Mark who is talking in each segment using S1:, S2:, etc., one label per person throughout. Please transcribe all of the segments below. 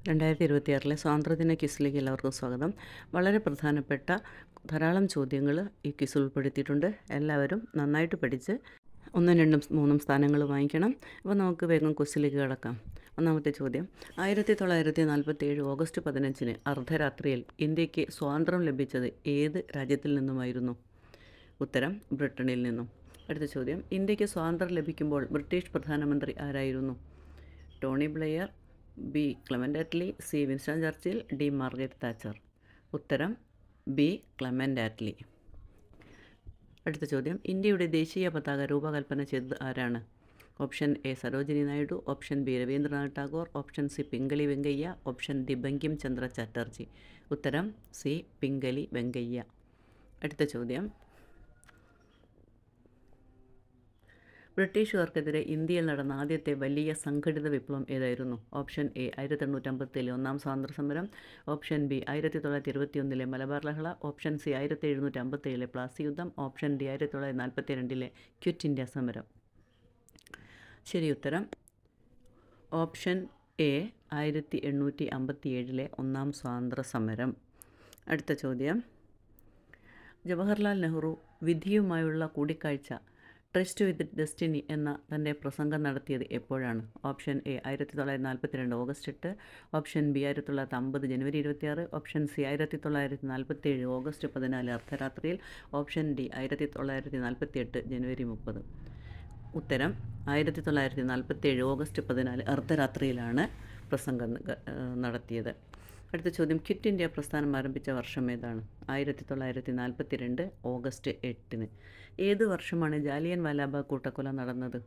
S1: 2026 സ്വാതന്ത്ര്യദിന ക്വിസിലേക്ക് എല്ലാവർക്കും സ്വാഗതം. വളരെ പ്രധാനപ്പെട്ട ധാരാളം ചോദ്യങ്ങൾ ഈ ക്വിസിൽ ഉൾപ്പെടുത്തിയിട്ടുണ്ട്. എല്ലാവരും നന്നായിട്ട് പഠിച്ച് 1, 2, 3 സ്ഥാനങ്ങൾ വാങ്ങിക്കണം. അപ്പോൾ നമുക്ക് വേഗം ക്വിസിലേക്ക് കിടക്കാം. ഒന്നാമത്തെ ചോദ്യം, 1947 ഓഗസ്റ്റ് 15 അർദ്ധരാത്രിയിൽ ഇന്ത്യക്ക് സ്വാതന്ത്ര്യം ലഭിച്ചത് ഏത് രാജ്യത്തിൽ നിന്നുമായിരുന്നു? ഉത്തരം ബ്രിട്ടനിൽ നിന്നും. അടുത്ത ചോദ്യം, ഇന്ത്യക്ക് സ്വാതന്ത്ര്യം ലഭിക്കുമ്പോൾ ബ്രിട്ടീഷ് പ്രധാനമന്ത്രി ആരായിരുന്നു? Tony Blair, B Clement Attlee, C Winston Churchill, D Margaret Thatcher. ഉത്തരം ബി ക്ലെമൻ്റ് ആറ്റ്ലി. അടുത്ത ചോദ്യം, ഇന്ത്യയുടെ ദേശീയ പതാക രൂപകൽപ്പന ചെയ്തത് ആരാണ്? Option A Sarojini Naidu, option B Rabindranath Tagore, option C Pingali Venkayya, option D Bankim Chandra Chatterjee. ഉത്തരം സി പിംഗലി വെങ്കയ്യ. അടുത്ത ചോദ്യം, ബ്രിട്ടീഷുകാർക്കെതിരെ ഇന്ത്യയിൽ നടന്ന ആദ്യത്തെ വലിയ സംഘടിത വിപ്ലവം ഏതായിരുന്നു? ഓപ്ഷൻ എ 1857 ഒന്നാം സ്വാതന്ത്ര്യ സമരം, ഓപ്ഷൻ ബി 1921 മലബാർ ലഹള, ഓപ്ഷൻ സി 1757 പ്ലാസി യുദ്ധം, ഓപ്ഷൻ ഡി 1942 ക്വിറ്റ് ഇന്ത്യ സമരം. ശരി ഉത്തരം ഓപ്ഷൻ എ 1857 ഒന്നാം സ്വാതന്ത്ര്യ സമരം. അടുത്ത ചോദ്യം, ജവഹർലാൽ നെഹ്റു വിധിയുമായുള്ള കൂടിക്കാഴ്ച ട്രസ്റ്റ് വിത്ത് ഡെസ്റ്റിനി എന്ന തൻ്റെ പ്രസംഗം നടത്തിയത് എപ്പോഴാണ്? Option A 1942 August 8, option B 1950 January 26, option C 1947 August 14 അർദ്ധരാത്രിയിൽ, ഓപ്ഷൻ ഡി 1948 ജനുവരി 30. ഉത്തരം 1947 ഓഗസ്റ്റ് 14 അർദ്ധരാത്രിയിലാണ് പ്രസംഗം നടത്തിയത്. അടുത്ത ചോദ്യം, ക്വിറ്റ് ഇന്ത്യ പ്രസ്ഥാനം ആരംഭിച്ച വർഷം ഏതാണ്? 1942 ഓഗസ്റ്റ് 8. ഏത് വർഷമാണ് ജാലിയൻ വാലാബാഗ് കൂട്ടക്കൊല നടന്നത്?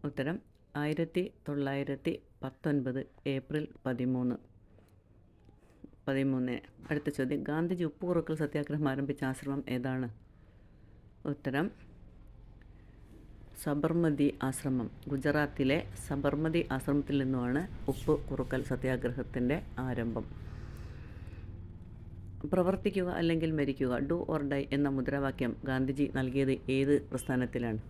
S1: ഉത്തരം 1919 ഏപ്രിൽ 13. അടുത്ത ചോദ്യം, ഗാന്ധിജി ഉപ്പുകുറുക്കൽ സത്യാഗ്രഹം ആരംഭിച്ച ആശ്രമം ഏതാണ്? ഉത്തരം സബർമതി ആശ്രമം. ഗുജറാത്തിലെ സബർമതി ആശ്രമത്തിൽ നിന്നുമാണ് ഉപ്പ് കുറുക്കൽ സത്യാഗ്രഹത്തിൻ്റെ ആരംഭം. പ്രവർത്തിക്കുക അല്ലെങ്കിൽ മരിക്കുക, ഡു ഓർ ഡൈ എന്ന മുദ്രാവാക്യം ഗാന്ധിജി നൽകിയത് ഏത് പ്രസ്ഥാനത്തിലാണ്?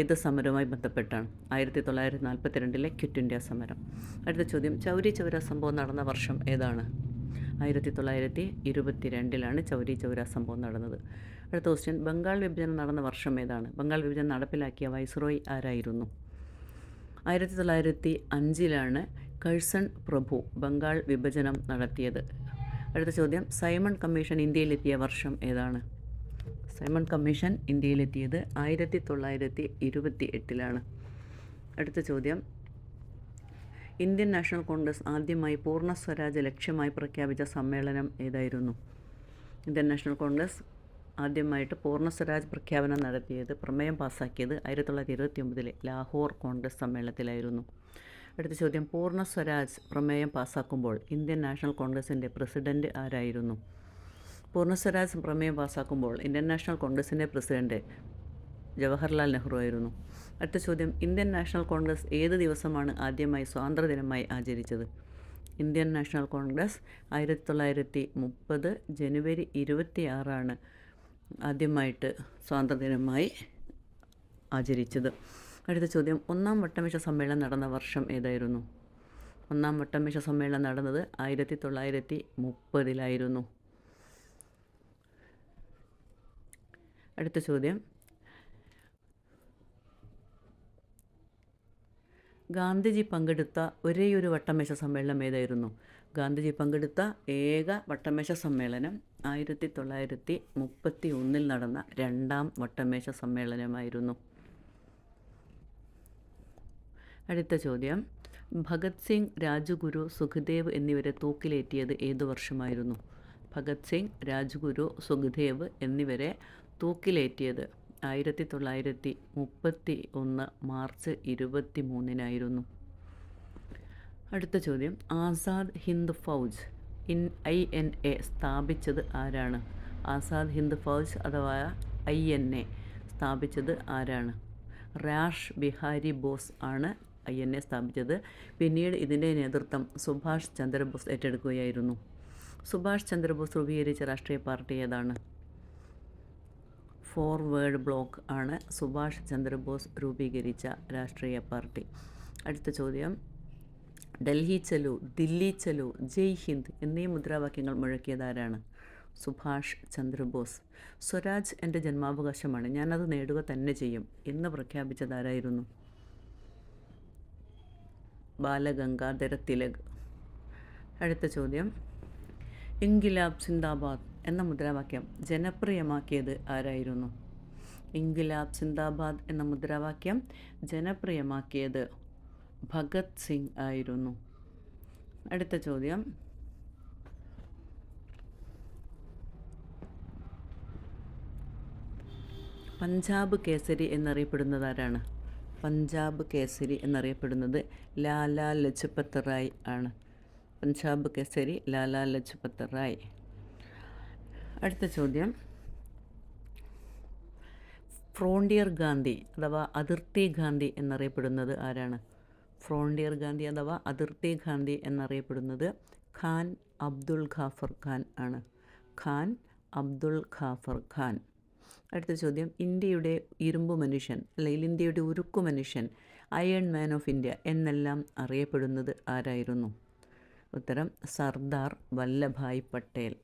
S1: ഏത് സമരവുമായി ബന്ധപ്പെട്ടാണ്? 1942 ക്വിറ്റ് ഇന്ത്യ സമരം. അടുത്ത ചോദ്യം, ചൗരി ചൗര സംഭവം നടന്ന വർഷം ഏതാണ്? 1922 ചൗരി ചൗര സംഭവം നടന്നത്. അടുത്ത ക്വസ്റ്റ്യൻ, ബംഗാൾ വിഭജനം നടന്ന വർഷം ഏതാണ്? ബംഗാൾ വിഭജനം നടപ്പിലാക്കിയ വൈസ്രോയി ആരായിരുന്നു? 1905 കഴ്സൺ പ്രഭു ബംഗാൾ വിഭജനം നടത്തിയത്. അടുത്ത ചോദ്യം, സൈമൺ കമ്മീഷൻ ഇന്ത്യയിലെത്തിയ വർഷം ഏതാണ്? സൈമൺ കമ്മീഷൻ ഇന്ത്യയിലെത്തിയത് 1928. അടുത്ത ചോദ്യം, ഇന്ത്യൻ നാഷണൽ കോൺഗ്രസ് ആദ്യമായി പൂർണ്ണ സ്വരാജ് ലക്ഷ്യമായി പ്രഖ്യാപിച്ച സമ്മേളനം ഏതായിരുന്നു? ഇന്ത്യൻ നാഷണൽ കോൺഗ്രസ് ആദ്യമായിട്ട് പൂർണ്ണ സ്വരാജ് പ്രഖ്യാപനം നടത്തിയത്, പ്രമേയം പാസ്സാക്കിയത് 1929 ലാഹോർ കോൺഗ്രസ് സമ്മേളനത്തിലായിരുന്നു. അടുത്ത ചോദ്യം, പൂർണ്ണ സ്വരാജ് പ്രമേയം പാസ്സാക്കുമ്പോൾ ഇന്ത്യൻ നാഷണൽ കോൺഗ്രസിൻ്റെ പ്രസിഡന്റ് ആരായിരുന്നു? പൂർണ്ണ സ്വരാജ് പ്രമേയം പാസ്സാക്കുമ്പോൾ ഇന്ത്യൻ നാഷണൽ കോൺഗ്രസിൻ്റെ പ്രസിഡന്റ് ജവഹർലാൽ നെഹ്റു ആയിരുന്നു. അടുത്ത ചോദ്യം, ഇന്ത്യൻ നാഷണൽ കോൺഗ്രസ് ഏത് ദിവസമാണ് ആദ്യമായി സ്വാതന്ത്ര്യദിനമായി ആചരിച്ചത്? ഇന്ത്യൻ നാഷണൽ കോൺഗ്രസ് 1930 ജനുവരി 26 ആദ്യമായിട്ട് സ്വാതന്ത്ര്യദിനമായി ആചരിച്ചത്. അടുത്ത ചോദ്യം, ഒന്നാം വട്ടമേശ സമ്മേളനം നടന്ന വർഷം ഏതായിരുന്നു? ഒന്നാം വട്ടമേശ സമ്മേളനം നടന്നത് 1930. അടുത്ത ചോദ്യം, ഗാന്ധിജി പങ്കെടുത്ത ഒരേയൊരു വട്ടമേശ സമ്മേളനം ഏതായിരുന്നു? ഗാന്ധിജി പങ്കെടുത്ത ഏക വട്ടമേശ സമ്മേളനം 1931 നടന്ന രണ്ടാം വട്ടമേശ സമ്മേളനമായിരുന്നു. അടുത്ത ചോദ്യം, ഭഗത് സിംഗ്, രാജ്ഗുരു, സുഖ്ദേവ് എന്നിവരെ തൂക്കിലേറ്റിയത് ഏതു വർഷമായിരുന്നു? ഭഗത് സിംഗ്, രാജ്ഗുരു, സുഖ്ദേവ് എന്നിവരെ തൂക്കിലേറ്റിയത് 1931 മാർച്ച് 23. അടുത്ത ചോദ്യം, ആസാദ് ഹിന്ദ് ഫൗജ് INA സ്ഥാപിച്ചത് ആരാണ്? ആസാദ് ഹിന്ദ് ഫൗജ് അഥവാ INA സ്ഥാപിച്ചത് ആരാണ്? റാഷ് ബിഹാരി ബോസ് ആണ് INA സ്ഥാപിച്ചത്. പിന്നീട് ഇതിൻ്റെ നേതൃത്വം സുഭാഷ് ചന്ദ്രബോസ് ഏറ്റെടുക്കുകയായിരുന്നു. സുഭാഷ് ചന്ദ്രബോസ് രൂപീകരിച്ച രാഷ്ട്രീയ പാർട്ടി ഏതാണ്? ഫോർവേഡ് ബ്ലോക്ക് ആണ് സുഭാഷ് ചന്ദ്രബോസ് രൂപീകരിച്ച രാഷ്ട്രീയ പാർട്ടി. അടുത്ത ചോദ്യം, ഡൽഹി ചലോ, ദില്ലി ചലോ, ജയ് ഹിന്ദ് എന്നീ മുദ്രാവാക്യങ്ങൾ മുഴക്കിയതാരാണ്? സുഭാഷ് ചന്ദ്രബോസ്. സ്വരാജ് എൻ്റെ ജന്മാവകാശമാണ്, ഞാനത് നേടുക തന്നെ ചെയ്യും എന്ന് പ്രഖ്യാപിച്ചതാരായിരുന്നു? ബാലഗംഗാധര തിലക്. അടുത്ത ചോദ്യം, ഇൻകിലാബ് സിന്ദാബാദ് എന്ന മുദ്രാവാക്യം ജനപ്രിയമാക്കിയത് ആരായിരുന്നു? ഇൻകിലാബ് സിന്ദാബാദ് എന്ന മുദ്രാവാക്യം ജനപ്രിയമാക്കിയത് ഭഗത് സിംഗ് ആയിരുന്നു. അടുത്ത ചോദ്യം, പഞ്ചാബ് കേസരി എന്നറിയപ്പെടുന്നത് ആരാണ്? പഞ്ചാബ് കേസരി എന്നറിയപ്പെടുന്നത് ലാലാ ലജ്പത് റായ് ആണ്. പഞ്ചാബ് കേസരി ലാലാ ലജ്പത് റായ്. അടുത്ത ചോദ്യം, ഫ്രോണ്ടിയർ ഗാന്ധി അഥവാ അതിർത്തി ഗാന്ധി എന്നറിയപ്പെടുന്നത് ആരാണ്? ഫ്രോണ്ടിയർ ഗാന്ധി അഥവാ അതിർത്തി ഗാന്ധി എന്നറിയപ്പെടുന്നത് ഖാൻ അബ്ദുൾ ഖാഫർ ഖാൻ ആണ്. ഖാൻ അബ്ദുൾ ഖാഫർ ഖാൻ. അടുത്ത ചോദ്യം, ഇന്ത്യയുടെ ഇരുമ്പു മനുഷ്യൻ അല്ലെങ്കിൽ ഇന്ത്യയുടെ ഉരുക്കു മനുഷ്യൻ, അയൺ മാൻ ഓഫ് ഇന്ത്യ എന്നെല്ലാം അറിയപ്പെടുന്നത് ആരായിരുന്നു? ഉത്തരം സർദാർ വല്ലഭായ് പട്ടേൽ.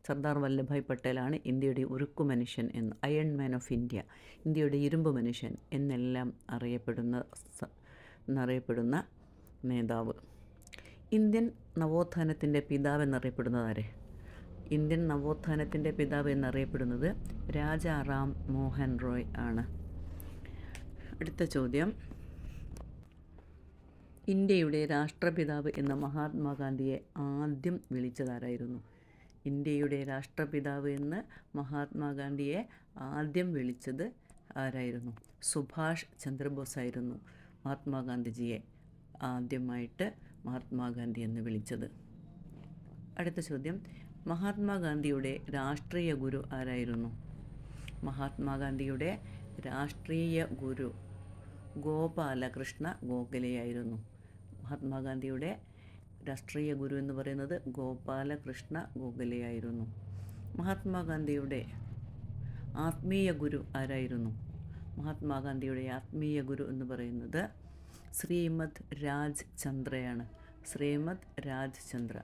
S1: സർദാർ വല്ലഭായ് പട്ടേലാണ് ഇന്ത്യയുടെ ഉരുക്കു മനുഷ്യൻ എന്ന്, അയൺ മാൻ ഓഫ് ഇന്ത്യ, ഇന്ത്യയുടെ ഇരുമ്പ് മനുഷ്യൻ എന്നെല്ലാം അറിയപ്പെടുന്ന നേതാവ്. ഇന്ത്യൻ നവോത്ഥാനത്തിൻ്റെ പിതാവ് എന്നറിയപ്പെടുന്നത് ആരെ? ഇന്ത്യൻ നവോത്ഥാനത്തിൻ്റെ പിതാവ് എന്നറിയപ്പെടുന്നത് രാജാ റാം മോഹൻ റോയ് ആണ്. അടുത്ത ചോദ്യം, ഇന്ത്യയുടെ രാഷ്ട്രപിതാവ് എന്ന മഹാത്മാഗാന്ധിയെ ആദ്യം വിളിച്ചതാരായിരുന്നു? ഇന്ത്യയുടെ രാഷ്ട്രപിതാവ് എന്ന് മഹാത്മാഗാന്ധിയെ ആദ്യം വിളിച്ചത് ആരായിരുന്നു? സുഭാഷ് ചന്ദ്രബോസ് ആയിരുന്നു മഹാത്മാഗാന്ധിജിയെ ആദ്യമായിട്ട് മഹാത്മാഗാന്ധി എന്ന് വിളിച്ചത്. അടുത്ത ചോദ്യം, മഹാത്മാഗാന്ധിയുടെ രാഷ്ട്രീയ ഗുരു ആരായിരുന്നു? മഹാത്മാഗാന്ധിയുടെ രാഷ്ട്രീയ ഗുരു ഗോപാലകൃഷ്ണ ഗോഖലെയായിരുന്നു. മഹാത്മാഗാന്ധിയുടെ രാഷ്ട്രീയ ഗുരു എന്ന് പറയുന്നത് ഗോപാലകൃഷ്ണ ഗോഖലെയായിരുന്നു. മഹാത്മാഗാന്ധിയുടെ ആത്മീയ ഗുരു ആരായിരുന്നു? മഹാത്മാഗാന്ധിയുടെ ആത്മീയ ഗുരു എന്ന് പറയുന്നത് ശ്രീമദ് രാജ് ചന്ദ്രയാണ്. ശ്രീമദ് രാജ് ചന്ദ്ര.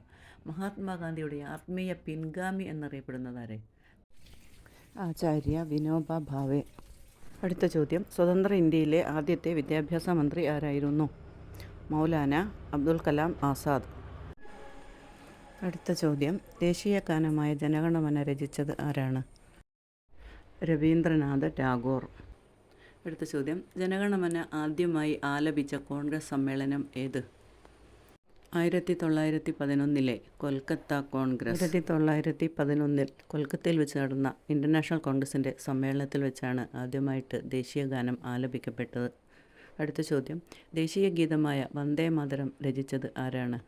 S1: മഹാത്മാഗാന്ധിയുടെ ആത്മീയ പിൻഗാമി എന്നറിയപ്പെടുന്നത് ആരെ? ആചാര്യ വിനോബ ഭാവെ. അടുത്ത ചോദ്യം, സ്വതന്ത്ര ഇന്ത്യയിലെ ആദ്യത്തെ വിദ്യാഭ്യാസ മന്ത്രി ആരായിരുന്നു? മൗലാന അബ്ദുൽ കലാം ആസാദ്. അടുത്ത ചോദ്യം, ദേശീയ ഗാനമായ ജനഗണമന രചിച്ചത് ആരാണ്? രവീന്ദ്രനാഥ ടാഗോർ. അടുത്ത ചോദ്യം, ജനഗണമന ആദ്യമായി ആലപിച്ച കോൺഗ്രസ് സമ്മേളനം ഏത്? 1911 കൊൽക്കത്ത കോൺഗ്രസ്. 1911 കൊൽക്കത്തയിൽ വെച്ച് നടന്ന ഇൻ്റർനാഷണൽ കോൺഗ്രസിൻ്റെ സമ്മേളനത്തിൽ വെച്ചാണ് ആദ്യമായിട്ട് ദേശീയ ഗാനം ആലപിക്കപ്പെട്ടത്. അടുത്ത ചോദ്യം, ദേശീയ ഗീതമായ വന്ദേ മാതരം രചിച്ചത് ആരാണ്?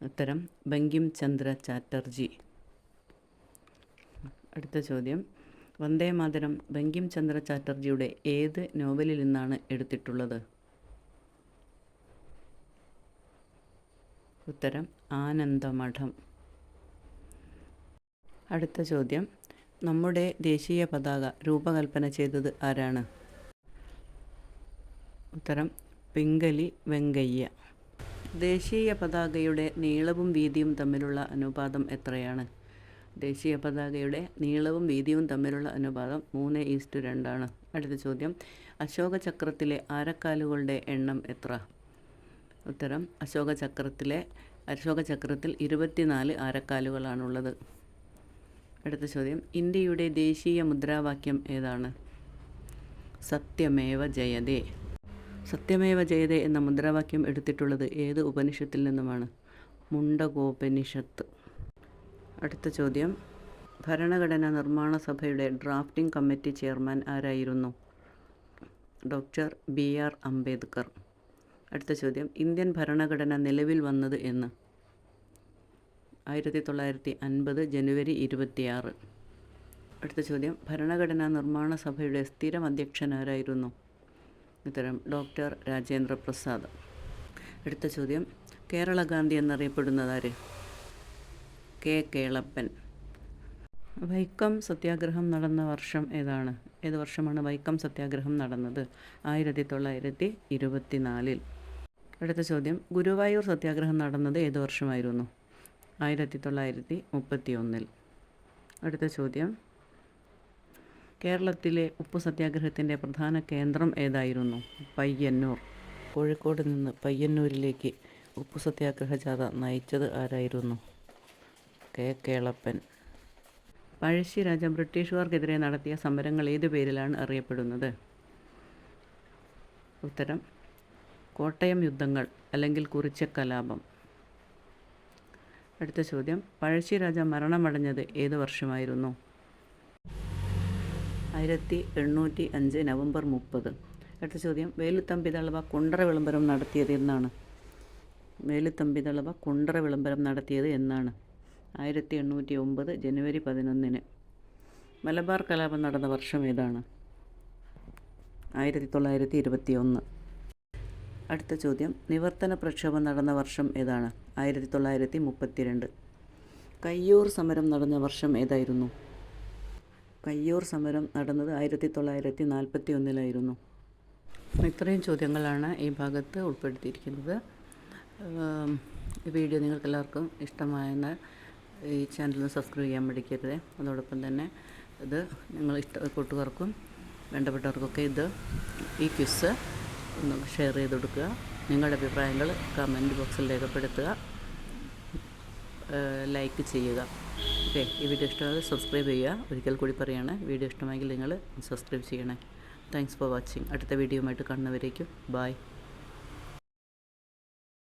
S1: ഉത്തരം ബങ്കിം ചന്ദ്ര ചാറ്റർജി. അടുത്ത ചോദ്യം, വന്ദേ മാതരം ബങ്കിം ചന്ദ്ര ചാറ്റർജിയുടെ ഏത് നോവലിൽ നിന്നാണ് എടുത്തിട്ടുള്ളത്? ഉത്തരം ആനന്ദമഠം. അടുത്ത ചോദ്യം, നമ്മുടെ ദേശീയ പതാക രൂപകൽപ്പന ചെയ്തത് ആരാണ്? ഉത്തരം പിംഗലി വെങ്കയ്യ. ദേശീയ പതാകയുടെ നീളവും വീതിയും തമ്മിലുള്ള അനുപാതം എത്രയാണ്? ദേശീയ പതാകയുടെ നീളവും വീതിയും തമ്മിലുള്ള അനുപാതം 3:2 ആണ്. അടുത്ത ചോദ്യം, അശോക ചക്രത്തിലെ ആരക്കാലുകളുടെ എണ്ണം എത്ര? ഉത്തരം അശോക ചക്രത്തിൽ 24 ആരക്കാലുകളാണുള്ളത്. അടുത്ത ചോദ്യം, ഇന്ത്യയുടെ ദേശീയ മുദ്രാവാക്യം ഏതാണ്? സത്യമേവ ജയതേ. സത്യമേവ ജയതേ എന്ന മുദ്രാവാക്യം എടുത്തിട്ടുള്ളത് ഏത് ഉപനിഷത്തിൽ നിന്നുമാണ്? മുണ്ടകോപനിഷത്ത്. അടുത്ത ചോദ്യം, ഭരണഘടനാ നിർമ്മാണ സഭയുടെ ഡ്രാഫ്റ്റിംഗ് കമ്മിറ്റി ചെയർമാൻ ആരായിരുന്നു? Doctor BR Ambedkar. അടുത്ത ചോദ്യം, ഇന്ത്യൻ ഭരണഘടന നിലവിൽ വന്നത് എന്ന്? 1950 ജനുവരി 26. അടുത്ത ചോദ്യം, ഭരണഘടനാ നിർമ്മാണ സഭയുടെ സ്ഥിരം അധ്യക്ഷൻ ആരായിരുന്നു? ഉത്തരം ഡോക്ടർ രാജേന്ദ്ര പ്രസാദ്. അടുത്ത ചോദ്യം, കേരള ഗാന്ധി എന്നറിയപ്പെടുന്നത് ആര്? K. കേളപ്പൻ. വൈക്കം സത്യാഗ്രഹം നടന്ന വർഷം ഏതാണ്? ഏത് വർഷമാണ് വൈക്കം സത്യാഗ്രഹം നടന്നത്? 1924. അടുത്ത ചോദ്യം, ഗുരുവായൂർ സത്യാഗ്രഹം നടന്നത് ഏത് വർഷമായിരുന്നു? 1931. അടുത്ത ചോദ്യം, കേരളത്തിലെ ഉപ്പു സത്യാഗ്രഹത്തിൻ്റെ പ്രധാന കേന്ദ്രം ഏതായിരുന്നു? പയ്യന്നൂർ. കോഴിക്കോട് നിന്ന് പയ്യന്നൂരിലേക്ക് ഉപ്പു സത്യാഗ്രഹ ജാഥ നയിച്ചത് ആരായിരുന്നു? കേളപ്പൻ. പഴശ്ശിരാജ ബ്രിട്ടീഷുകാർക്കെതിരെ നടത്തിയ സമരങ്ങൾ ഏതു പേരിലാണ് അറിയപ്പെടുന്നത്? ഉത്തരം കോട്ടയം യുദ്ധങ്ങൾ അല്ലെങ്കിൽ കുറിച്യക്കലാപം. അടുത്ത ചോദ്യം, പഴശ്ശിരാജ മരണമടഞ്ഞത് ഏത് വർഷമായിരുന്നു? 1805 നവംബർ 30. അടുത്ത ചോദ്യം, വേലുത്തമ്പി ദളവ കുണ്ടറ വിളംബരം നടത്തിയത് എന്നാണ്? വേലുത്തമ്പി ദളവ കുണ്ടറ വിളംബരം നടത്തിയത് എന്നാണ്? 1809 ജനുവരി 11. മലബാർ കലാപം നടന്ന വർഷം ഏതാണ്? 1921. അടുത്ത ചോദ്യം, നിവർത്തന പ്രക്ഷോഭം നടന്ന വർഷം ഏതാണ്? 1932. കയ്യൂർ സമരം നടന്ന വർഷം ഏതായിരുന്നു? കയ്യൂർ സമരം നടന്നത് 1941. ഇത്രയും ചോദ്യങ്ങളാണ് ഈ ഭാഗത്ത് ഉൾപ്പെടുത്തിയിരിക്കുന്നത്. ഈ വീഡിയോ നിങ്ങൾക്കെല്ലാവർക്കും ഇഷ്ടമായെന്നാൽ ഈ ചാനലിന് സബ്സ്ക്രൈബ് ചെയ്യാൻ മടിക്കരുത്. അതോടൊപ്പം തന്നെ ഇത് നിങ്ങൾ കൂട്ടുകാർക്കും വേണ്ടപ്പെട്ടവർക്കൊക്കെ ഈ ക്വിസ് ഒന്ന് ഷെയർ ചെയ്ത് കൊടുക്കുക. നിങ്ങളുടെ അഭിപ്രായങ്ങൾ കമൻറ്റ് ബോക്സിൽ രേഖപ്പെടുത്തുക, ലൈക്ക് ചെയ്യുക. ഓക്കെ, ഈ വീഡിയോ ഇഷ്ടമായാൽ സബ്സ്ക്രൈബ് ചെയ്യുക. ഒരിക്കൽ കൂടി പറയുകയാണ്, വീഡിയോ ഇഷ്ടമായെങ്കിൽ നിങ്ങൾ സബ്സ്ക്രൈബ് ചെയ്യണേ. Thanks for watching. അടുത്ത വീഡിയോയുമായിട്ട് കാണുന്നവരേക്കും ബൈ.